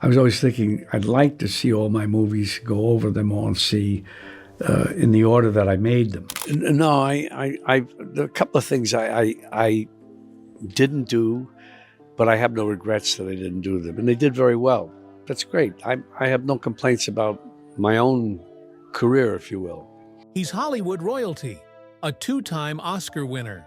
I was always thinking I'd like to see all my movies, go over them all and see in the order that I made them. No, there are a couple of things I didn't do, but I have no regrets that I didn't do them. And they did very well. That's great. I have no complaints about my own career, if you will. He's Hollywood royalty, a two-time Oscar winner,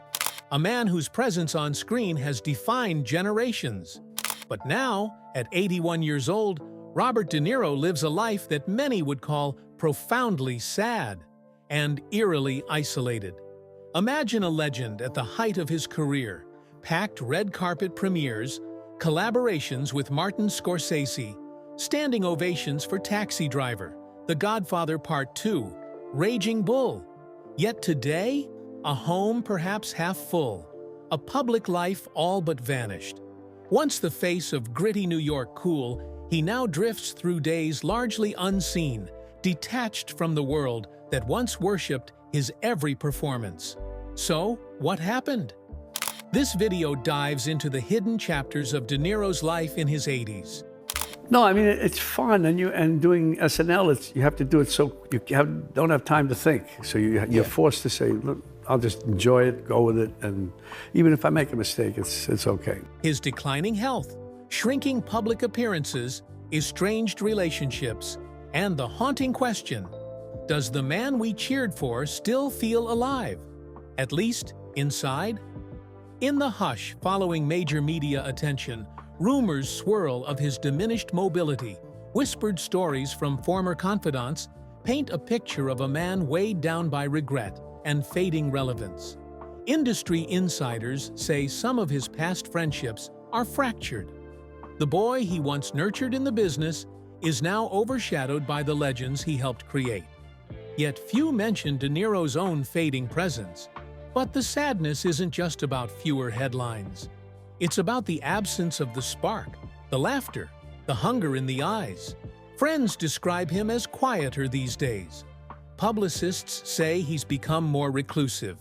a man whose presence on screen has defined generations. But now, at 81 years old, Robert De Niro lives a life that many would call profoundly sad and eerily isolated. Imagine a legend at the height of his career, packed red carpet premieres, collaborations with Martin Scorsese, standing ovations for Taxi Driver, The Godfather Part II, Raging Bull. Yet today, a home perhaps half full, a public life all but vanished. Once the face of gritty New York cool, he now drifts through days largely unseen, detached from the world that once worshipped his every performance. So, what happened? This video dives into the hidden chapters of De Niro's life in his 80s. No, I mean, it's fun, and doing SNL, you have to do it so you don't have time to think. So you're forced to say, look, I'll just enjoy it, go with it, and even if I make a mistake, it's okay. His declining health, shrinking public appearances, estranged relationships, and the haunting question, does the man we cheered for still feel alive? At least, inside? In the hush following major media attention, rumors swirl of his diminished mobility. Whispered stories from former confidants paint a picture of a man weighed down by regret and fading relevance. Industry insiders say some of his past friendships are fractured. The boy he once nurtured in the business is now overshadowed by the legends he helped create. Yet few mention De Niro's own fading presence. But the sadness isn't just about fewer headlines. It's about the absence of the spark, the laughter, the hunger in the eyes. Friends describe him as quieter these days. Publicists say he's become more reclusive.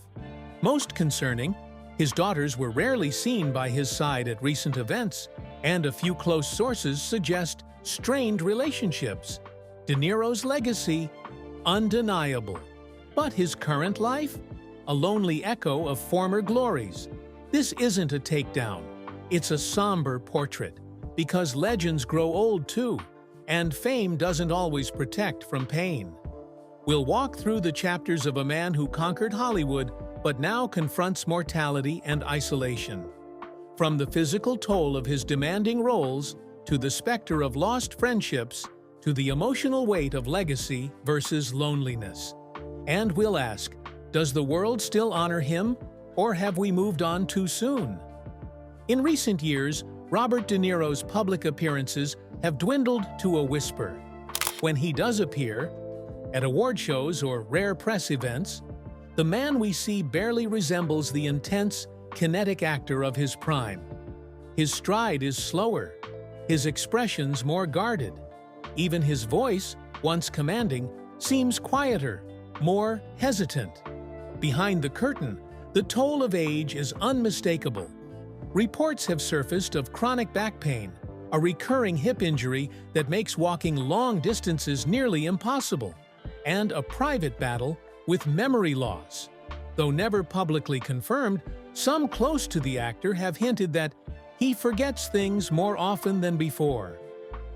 Most concerning, his daughters were rarely seen by his side at recent events, and a few close sources suggest strained relationships. De Niro's legacy, undeniable. But his current life? A lonely echo of former glories. This isn't a takedown. It's a somber portrait, because legends grow old too, and fame doesn't always protect from pain. We'll walk through the chapters of a man who conquered Hollywood, but now confronts mortality and isolation. From the physical toll of his demanding roles, to the specter of lost friendships, to the emotional weight of legacy versus loneliness. And we'll ask, does the world still honor him, or have we moved on too soon? In recent years, Robert De Niro's public appearances have dwindled to a whisper. When he does appear, at award shows or rare press events, the man we see barely resembles the intense, kinetic actor of his prime. His stride is slower, his expressions more guarded. Even his voice, once commanding, seems quieter, more hesitant. Behind the curtain, the toll of age is unmistakable. Reports have surfaced of chronic back pain, a recurring hip injury that makes walking long distances nearly impossible, and a private battle with memory loss. Though never publicly confirmed, some close to the actor have hinted that he forgets things more often than before.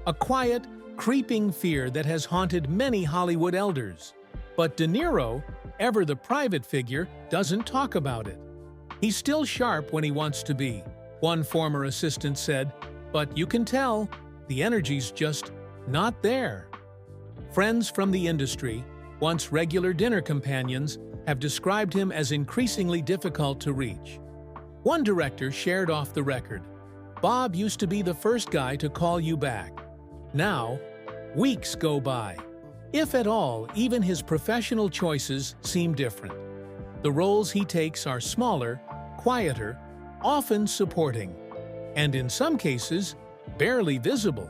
A quiet, creeping fear that has haunted many Hollywood elders. But De Niro, ever the private figure, doesn't talk about it. He's still sharp when he wants to be, one former assistant said, but you can tell, the energy's just not there. Friends from the industry, once regular dinner companions, have described him as increasingly difficult to reach. One director shared off the record, "Bob used to be the first guy to call you back. Now, weeks go by. If at all, even his professional choices seem different. The roles he takes are smaller, quieter, often supporting, and in some cases, barely visible."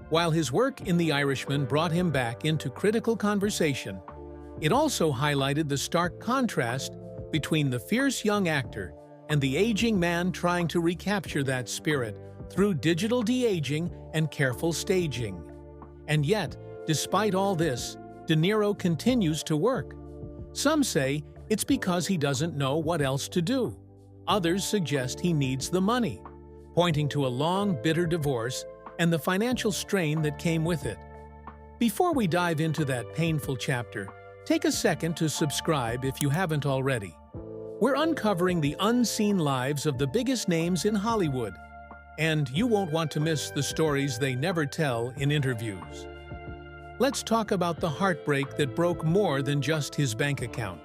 While his work in The Irishman brought him back into critical conversation, it also highlighted the stark contrast between the fierce young actor and the aging man trying to recapture that spirit through digital de-aging and careful staging. And yet, despite all this, De Niro continues to work. Some say it's because he doesn't know what else to do. Others suggest he needs the money, pointing to a long, bitter divorce and the financial strain that came with it. Before we dive into that painful chapter, take a second to subscribe if you haven't already. We're uncovering the unseen lives of the biggest names in Hollywood, and you won't want to miss the stories they never tell in interviews. Let's talk about the heartbreak that broke more than just his bank account.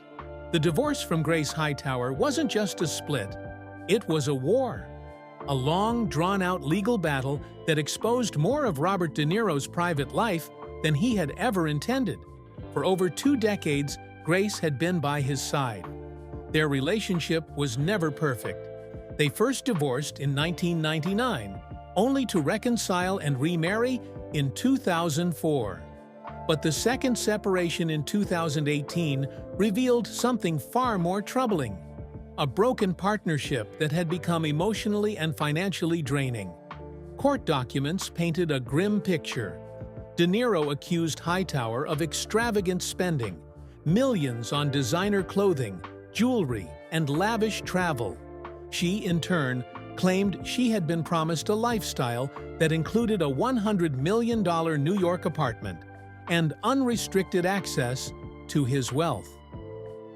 The divorce from Grace Hightower wasn't just a split, it was a war. A long, drawn-out legal battle that exposed more of Robert De Niro's private life than he had ever intended. For over 2 decades, Grace had been by his side. Their relationship was never perfect. They first divorced in 1999, only to reconcile and remarry in 2004. But the second separation in 2018 revealed something far more troubling: a broken partnership that had become emotionally and financially draining. Court documents painted a grim picture. De Niro accused Hightower of extravagant spending, millions on designer clothing, jewelry, and lavish travel. She, in turn, claimed she had been promised a lifestyle that included a $100 million New York apartment and unrestricted access to his wealth.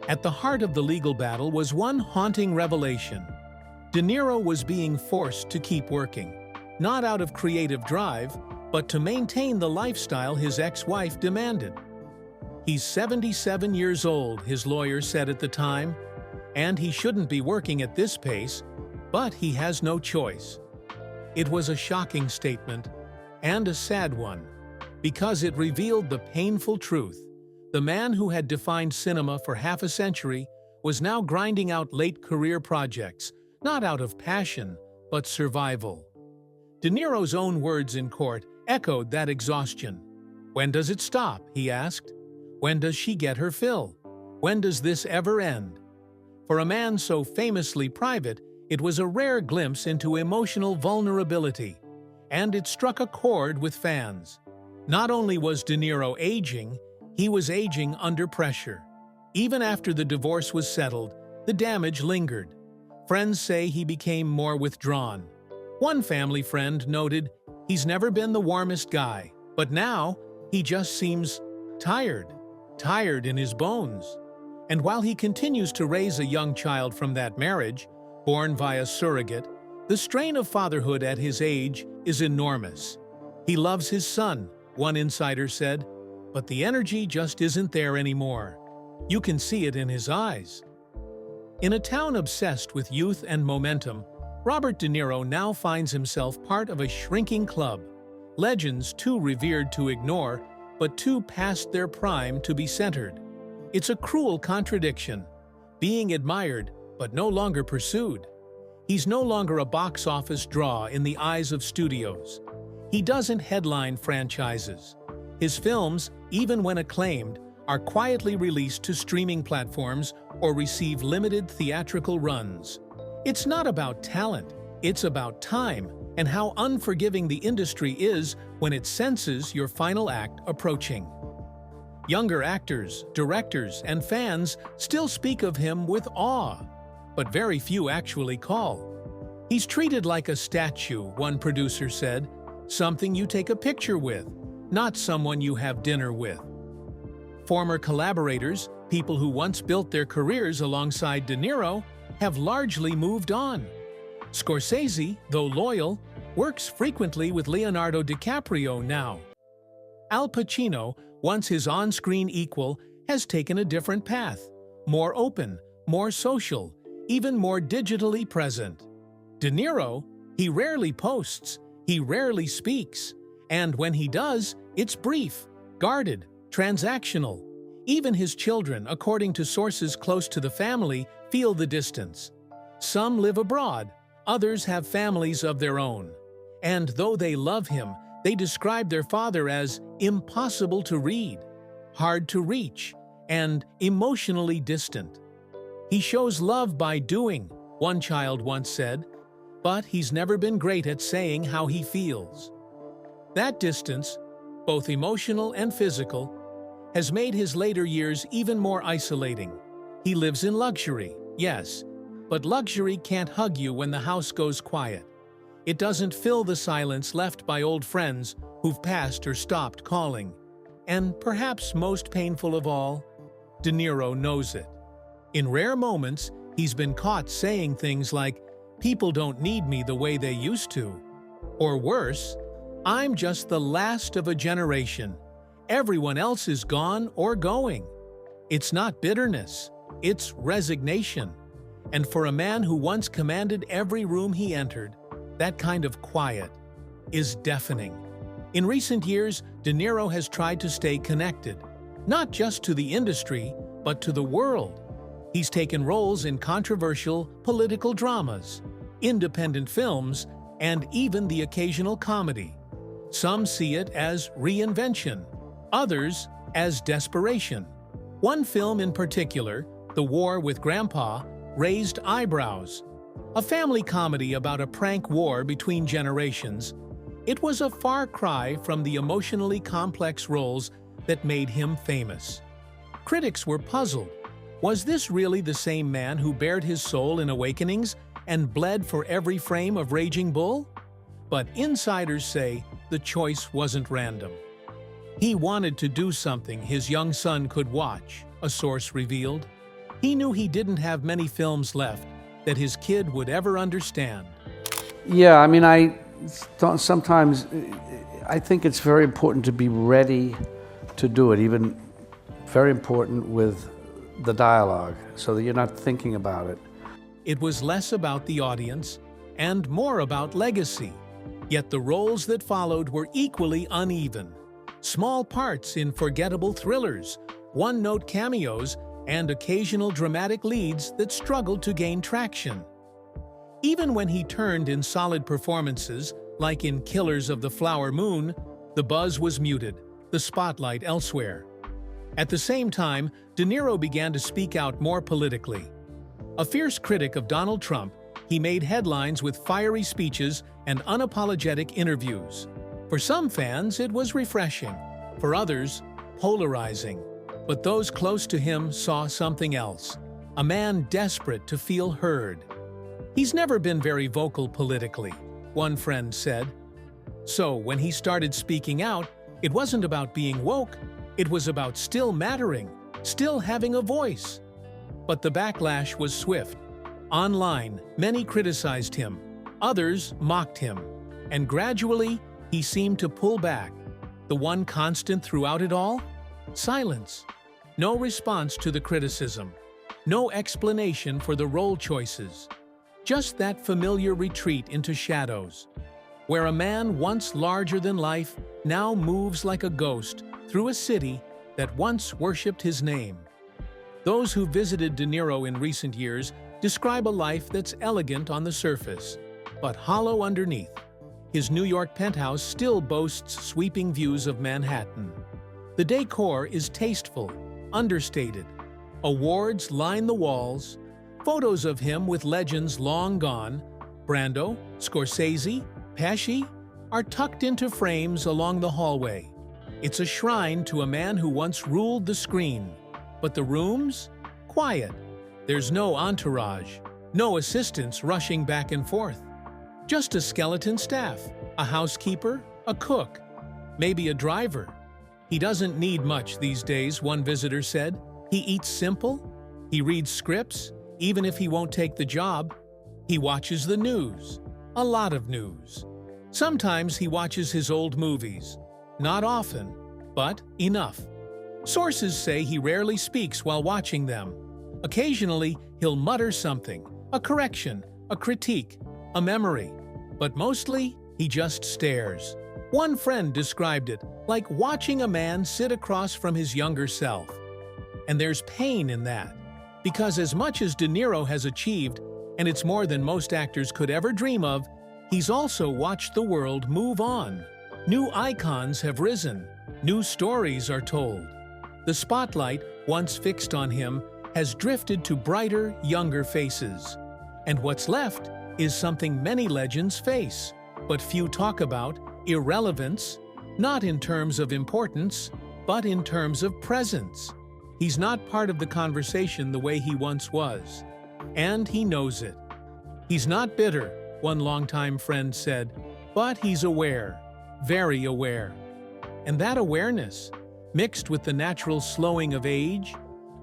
At the heart of the legal battle was one haunting revelation. De Niro was being forced to keep working, not out of creative drive, but to maintain the lifestyle his ex-wife demanded. He's 77 years old, his lawyer said at the time, and he shouldn't be working at this pace, but he has no choice. It was a shocking statement, and a sad one, because it revealed the painful truth. The man who had defined cinema for half a century was now grinding out late-career projects, not out of passion, but survival. De Niro's own words in court echoed that exhaustion. "When does it stop?" he asked. "When does she get her fill? When does this ever end?" For a man so famously private, it was a rare glimpse into emotional vulnerability, and it struck a chord with fans. Not only was De Niro aging, he was aging under pressure. Even after the divorce was settled, the damage lingered. Friends say he became more withdrawn. One family friend noted, "He's never been the warmest guy, but now he just seems tired in his bones." And while he continues to raise a young child from that marriage, born via surrogate, the strain of fatherhood at his age is enormous. He loves his son, one insider said, but the energy just isn't there anymore. You can see it in his eyes. In a town obsessed with youth and momentum, Robert De Niro now finds himself part of a shrinking club. Legends too revered to ignore, but too past their prime to be centered. It's a cruel contradiction. Being admired, but no longer pursued. He's no longer a box office draw in the eyes of studios. He doesn't headline franchises. His films, even when acclaimed, are quietly released to streaming platforms or receive limited theatrical runs. It's not about talent, it's about time and how unforgiving the industry is when it senses your final act approaching. Younger actors, directors, and fans still speak of him with awe, but very few actually call. He's treated like a statue, one producer said, something you take a picture with, not someone you have dinner with. Former collaborators, people who once built their careers alongside De Niro, have largely moved on. Scorsese, though loyal, works frequently with Leonardo DiCaprio now. Al Pacino, once his on-screen equal, has taken a different path, more open, more social, even more digitally present. De Niro, he rarely posts, he rarely speaks, and when he does, it's brief, guarded, transactional. Even his children, according to sources close to the family, feel the distance. Some live abroad, others have families of their own. And though they love him, they describe their father as impossible to read, hard to reach, and emotionally distant. He shows love by doing, one child once said. but he's never been great at saying how he feels. That distance, both emotional and physical, has made his later years even more isolating. He lives in luxury, yes, but luxury can't hug you when the house goes quiet. It doesn't fill the silence left by old friends who've passed or stopped calling. And perhaps most painful of all, De Niro knows it. In rare moments, he's been caught saying things like, "People don't need me the way they used to." Or worse, "I'm just the last of a generation. Everyone else is gone or going." It's not bitterness, it's resignation. And for a man who once commanded every room he entered, that kind of quiet is deafening. In recent years, De Niro has tried to stay connected, not just to the industry, but to the world. He's taken roles in controversial political dramas, independent films, and even the occasional comedy. Some see it as reinvention, others as desperation. One film in particular, The War with Grandpa, raised eyebrows. A family comedy about a prank war between generations, it was a far cry from the emotionally complex roles that made him famous. Critics were puzzled. Was this really the same man who bared his soul in Awakenings and bled for every frame of Raging Bull? But insiders say the choice wasn't random. He wanted to do something his young son could watch, a source revealed. He knew he didn't have many films left that his kid would ever understand. Yeah, I mean, sometimes I think it's very important to be ready to do it, even very important with the dialogue, so that you're not thinking about it. It was less about the audience and more about legacy. Yet the roles that followed were equally uneven. Small parts in forgettable thrillers, one-note cameos, and occasional dramatic leads that struggled to gain traction. Even when he turned in solid performances, like in Killers of the Flower Moon, the buzz was muted, the spotlight elsewhere. At the same time, De Niro began to speak out more politically. A fierce critic of Donald Trump, he made headlines with fiery speeches and unapologetic interviews. For some fans, it was refreshing. For others, polarizing. But those close to him saw something else. A man desperate to feel heard. He's never been very vocal politically, one friend said. So when he started speaking out, it wasn't about being woke. It was about still mattering, still having a voice. But the backlash was swift. Online, many criticized him. Others mocked him. And gradually, he seemed to pull back. The one constant throughout it all? Silence. No response to the criticism. No explanation for the role choices. Just that familiar retreat into shadows, where a man once larger than life now moves like a ghost through a city that once worshipped his name. Those who visited De Niro in recent years describe a life that's elegant on the surface, but hollow underneath. His New York penthouse still boasts sweeping views of Manhattan. The decor is tasteful, understated. Awards line the walls. Photos of him with legends long gone, Brando, Scorsese, Pesci, are tucked into frames along the hallway. It's a shrine to a man who once ruled the screen. But the rooms? Quiet. There's no entourage, no assistants rushing back and forth. Just a skeleton staff, a housekeeper, a cook, maybe a driver. He doesn't need much these days, one visitor said. He eats simple. He reads scripts, even if he won't take the job. He watches the news, a lot of news. Sometimes he watches his old movies. Not often, but enough. Sources say he rarely speaks while watching them. Occasionally, he'll mutter something, a correction, a critique, a memory. But mostly, he just stares. One friend described it like watching a man sit across from his younger self. And there's pain in that, because as much as De Niro has achieved, and it's more than most actors could ever dream of, he's also watched the world move on. New icons have risen, new stories are told. The spotlight, once fixed on him, has drifted to brighter, younger faces. And what's left is something many legends face, but few talk about: irrelevance, not in terms of importance, but in terms of presence. He's not part of the conversation the way he once was, and he knows it. He's not bitter, one longtime friend said, but he's aware, very aware. And that awareness, mixed with the natural slowing of age,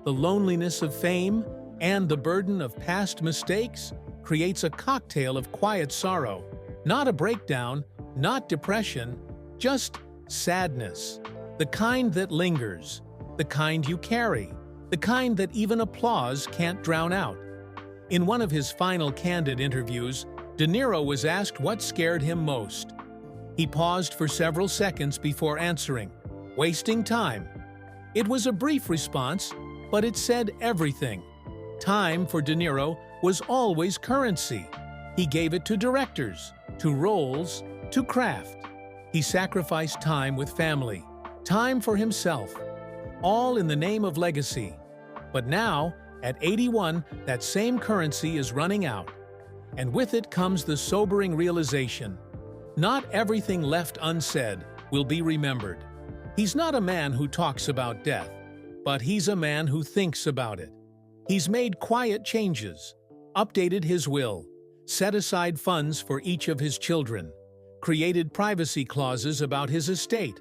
the loneliness of fame, and the burden of past mistakes, creates a cocktail of quiet sorrow. Not a breakdown, not depression, just sadness. The kind that lingers, the kind you carry, the kind that even applause can't drown out. In one of his final candid interviews, De Niro was asked what scared him most. He paused for several seconds before answering, wasting time. It was a brief response, but it said everything. Time for De Niro was always currency. He gave it to directors, to roles, to craft. He sacrificed time with family, time for himself, all in the name of legacy. But now, at 81, that same currency is running out. And with it comes the sobering realization: not everything left unsaid will be remembered. He's not a man who talks about death, but he's a man who thinks about it. He's made quiet changes, updated his will, set aside funds for each of his children, created privacy clauses about his estate,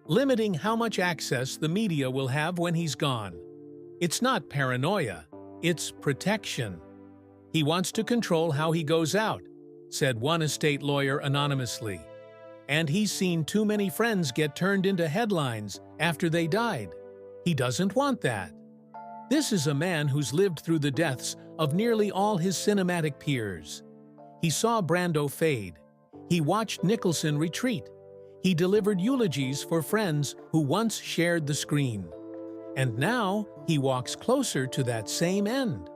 limiting how much access the media will have when he's gone. It's not paranoia, it's protection. He wants to control how he goes out, said one estate lawyer anonymously. And he's seen too many friends get turned into headlines after they died. He doesn't want that. This is a man who's lived through the deaths of nearly all his cinematic peers. He saw Brando fade. He watched Nicholson retreat. He delivered eulogies for friends who once shared the screen. And now he walks closer to that same end.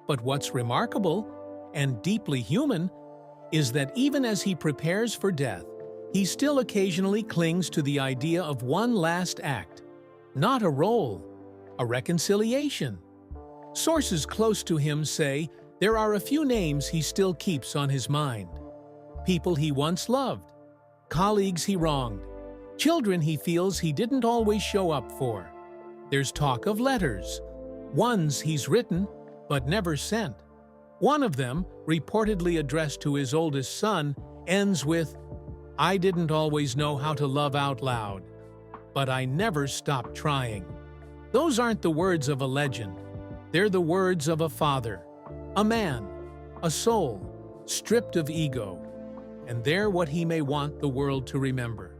But what's remarkable, and deeply human, is that even as he prepares for death, he still occasionally clings to the idea of one last act. Not a role, a reconciliation. Sources close to him say there are a few names he still keeps on his mind. People he once loved, colleagues he wronged, children he feels he didn't always show up for. There's talk of letters, ones he's written but never sent. One of them, reportedly addressed to his oldest son, ends with, "I didn't always know how to love out loud, but I never stopped trying." Those aren't the words of a legend. They're the words of a father, a man, a soul, stripped of ego. And they're what he may want the world to remember.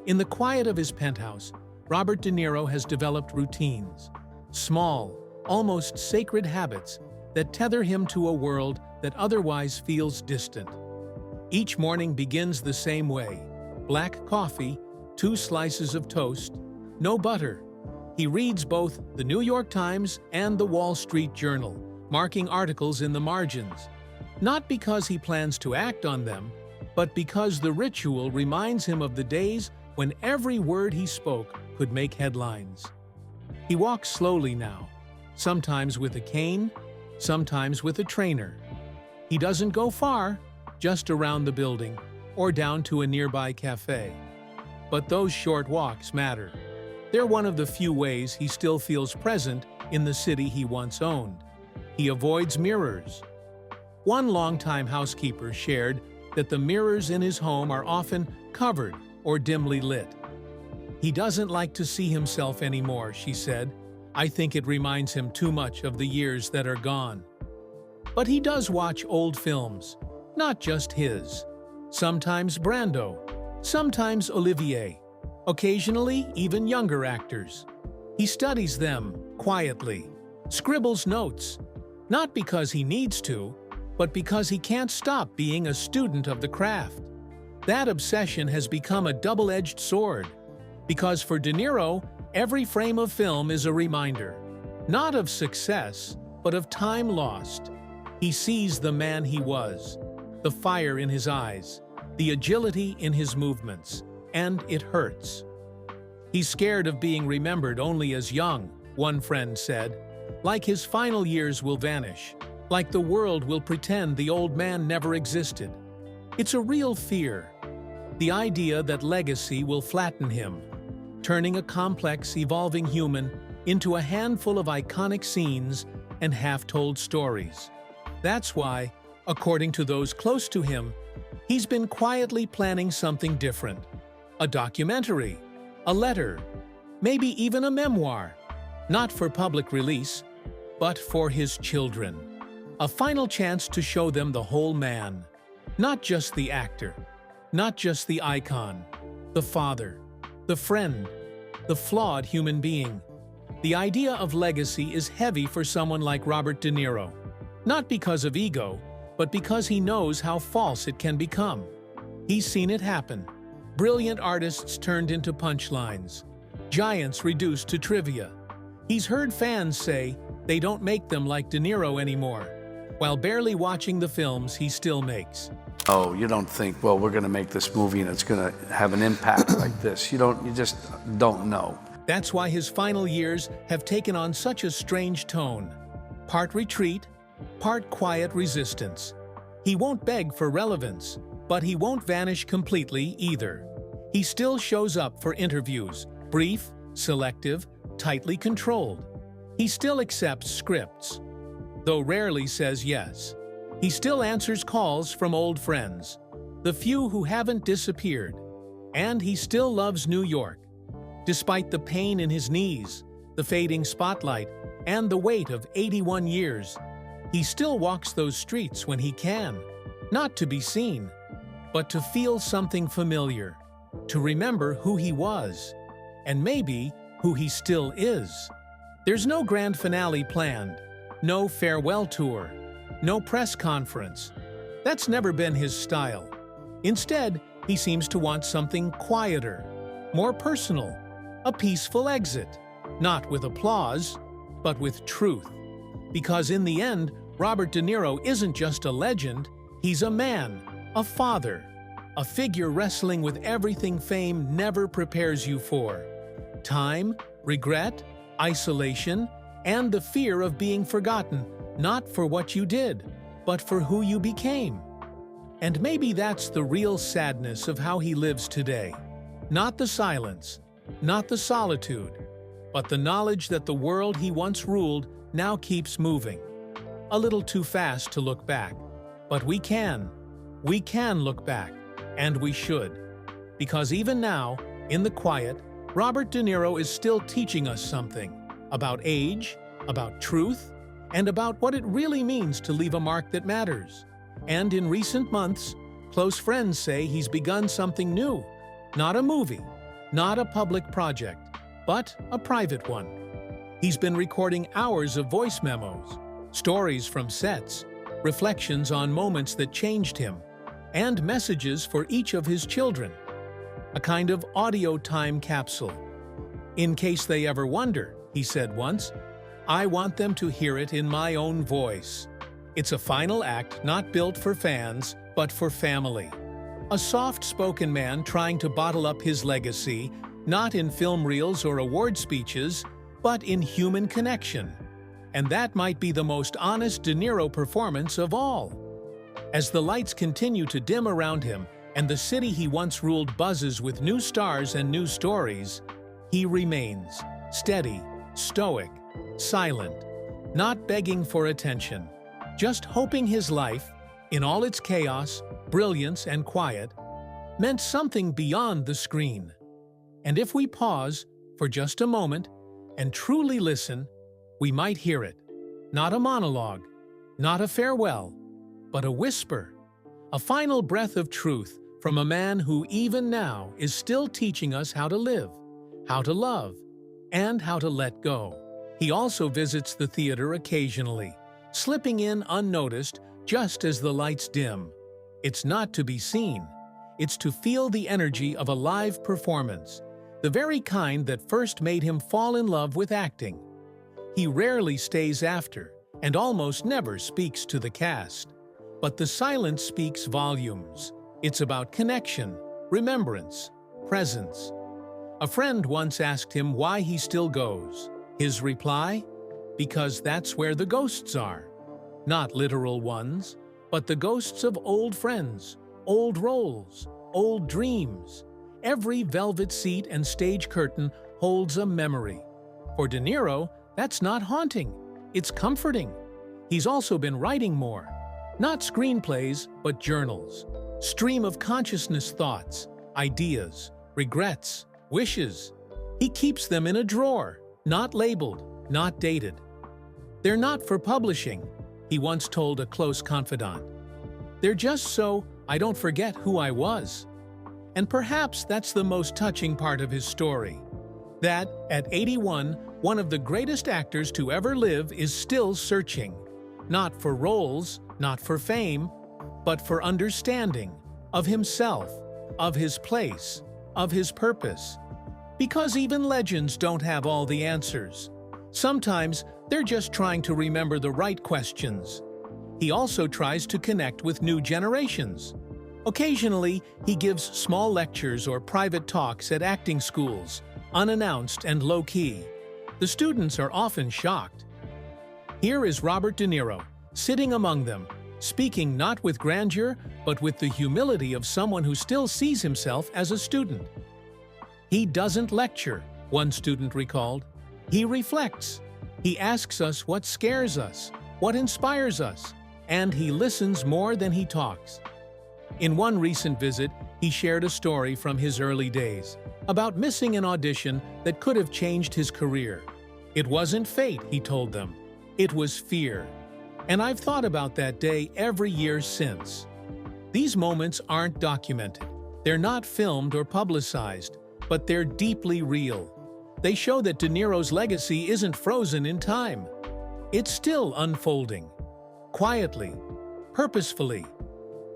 In the quiet of his penthouse, Robert De Niro has developed routines, small, almost sacred habits that tether him to a world that otherwise feels distant. Each morning begins the same way: black coffee, 2 slices of toast, no butter. He reads both the New York Times and the Wall Street Journal, marking articles in the margins. Not because he plans to act on them, but because the ritual reminds him of the days when every word he spoke could make headlines. He walks slowly now, sometimes with a cane, sometimes with a trainer. He doesn't go far, just around the building or down to a nearby cafe. But those short walks matter. They're one of the few ways he still feels present in the city he once owned. He avoids mirrors. One longtime housekeeper shared that the mirrors in his home are often covered or dimly lit. He doesn't like to see himself anymore, she said. I think it reminds him too much of the years that are gone. But he does watch old films, not just his. Sometimes Brando, sometimes Olivier, occasionally even younger actors. He studies them quietly, scribbles notes, not because he needs to, but because he can't stop being a student of the craft. That obsession has become a double-edged sword, because for De Niro, every frame of film is a reminder, not of success, but of time lost. He sees the man he was, the fire in his eyes, the agility in his movements, and it hurts. He's scared of being remembered only as young, one friend said, like his final years will vanish, like the world will pretend the old man never existed. It's a real fear, the idea that legacy will flatten him, turning a complex, evolving human into a handful of iconic scenes and half-told stories. That's why, according to those close to him, he's been quietly planning something different. A documentary, a letter, maybe even a memoir. Not for public release, but for his children. A final chance to show them the whole man. Not just the actor, not just the icon, the father, the friend, the flawed human being. The idea of legacy is heavy for someone like Robert De Niro. Not because of ego, but because he knows how false it can become. He's seen it happen. Brilliant artists turned into punchlines. Giants reduced to trivia. He's heard fans say they don't make them like De Niro anymore, while barely watching the films he still makes. Oh, you don't think, well, we're going to make this movie and it's going to have an impact like this. You just don't know. That's why his final years have taken on such a strange tone. Part retreat, part quiet resistance. He won't beg for relevance, but he won't vanish completely either. He still shows up for interviews, brief, selective, tightly controlled. He still accepts scripts, though rarely says yes. He still answers calls from old friends, the few who haven't disappeared. And he still loves New York, despite the pain in his knees, the fading spotlight, and the weight of 81 years. He still walks those streets when he can, not to be seen, but to feel something familiar, to remember who he was, and maybe who he still is. There's no grand finale planned, no farewell tour, no press conference. That's never been his style. Instead, he seems to want something quieter, more personal, a peaceful exit, not with applause, but with truth. Because in the end, Robert De Niro isn't just a legend, he's a man, a father, a figure wrestling with everything fame never prepares you for. Time, regret, isolation, and the fear of being forgotten, not for what you did, but for who you became. And maybe that's the real sadness of how he lives today. Not the silence, not the solitude, but the knowledge that the world he once ruled now keeps moving. A little too fast to look back. But we can look back, and we should. Because even now, in the quiet, Robert De Niro is still teaching us something about age, about truth, and about what it really means to leave a mark that matters. And in recent months, close friends say he's begun something new. Not a movie, not a public project, but a private one. He's been recording hours of voice memos, stories from sets, reflections on moments that changed him, and messages for each of his children. A kind of audio time capsule. In case they ever wonder, he said once, I want them to hear it in my own voice. It's a final act not built for fans, but for family. A soft-spoken man trying to bottle up his legacy, not in film reels or award speeches, but in human connection. And that might be the most honest De Niro performance of all. As the lights continue to dim around him and the city he once ruled buzzes with new stars and new stories, he remains steady, stoic, silent, not begging for attention, just hoping his life, in all its chaos, brilliance, and quiet, meant something beyond the screen. And if we pause for just a moment and truly listen, we might hear it. Not a monologue, not a farewell, but a whisper, a final breath of truth from a man who even now is still teaching us how to live, how to love, and how to let go. He also visits the theater occasionally, slipping in unnoticed just as the lights dim. It's not to be seen. It's to feel the energy of a live performance, the very kind that first made him fall in love with acting. He rarely stays after and almost never speaks to the cast. But the silence speaks volumes. It's about connection, remembrance, presence. A friend once asked him why he still goes. His reply? Because that's where the ghosts are. not literal ones, but the ghosts of old friends, old roles, old dreams. Every velvet seat and stage curtain holds a memory. For De Niro, that's not haunting, it's comforting. He's also been writing more. Not screenplays, but journals. Stream of consciousness thoughts, ideas, regrets, wishes. He keeps them in a drawer, not labeled, not dated. They're not for publishing, he once told a close confidant. They're just so I don't forget who I was. And perhaps that's the most touching part of his story. That, at 81, one of the greatest actors to ever live is still searching. Not for roles, not for fame, but for understanding of himself, of his place, of his purpose. Because even legends don't have all the answers. Sometimes they're just trying to remember the right questions. He also tries to connect with new generations. Occasionally, he gives small lectures or private talks at acting schools, unannounced and low-key. The students are often shocked. Here is Robert De Niro, sitting among them, speaking not with grandeur, but with the humility of someone who still sees himself as a student. He doesn't lecture, one student recalled. He reflects. He asks us what scares us, what inspires us, and he listens more than he talks. In one recent visit, he shared a story from his early days about missing an audition that could have changed his career. It wasn't fate, he told them. It was fear. And I've thought about that day every year since. These moments aren't documented. They're not filmed or publicized, but they're deeply real. They show that De Niro's legacy isn't frozen in time. It's still unfolding, quietly, purposefully.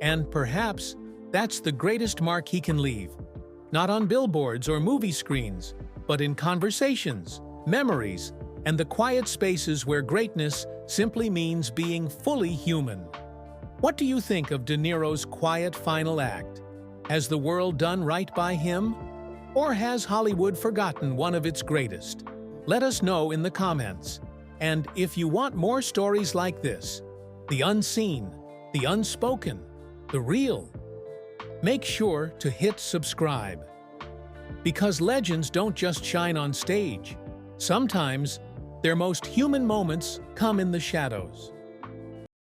And perhaps that's the greatest mark he can leave. Not on billboards or movie screens, but in conversations, memories, and the quiet spaces where greatness simply means being fully human. What do you think of De Niro's quiet final act? Has the world done right by him? Or has Hollywood forgotten one of its greatest? Let us know in the comments. And if you want more stories like this, the unseen, the unspoken, the real, make sure to hit subscribe. Because legends don't just shine on stage. Sometimes, their most human moments come in the shadows.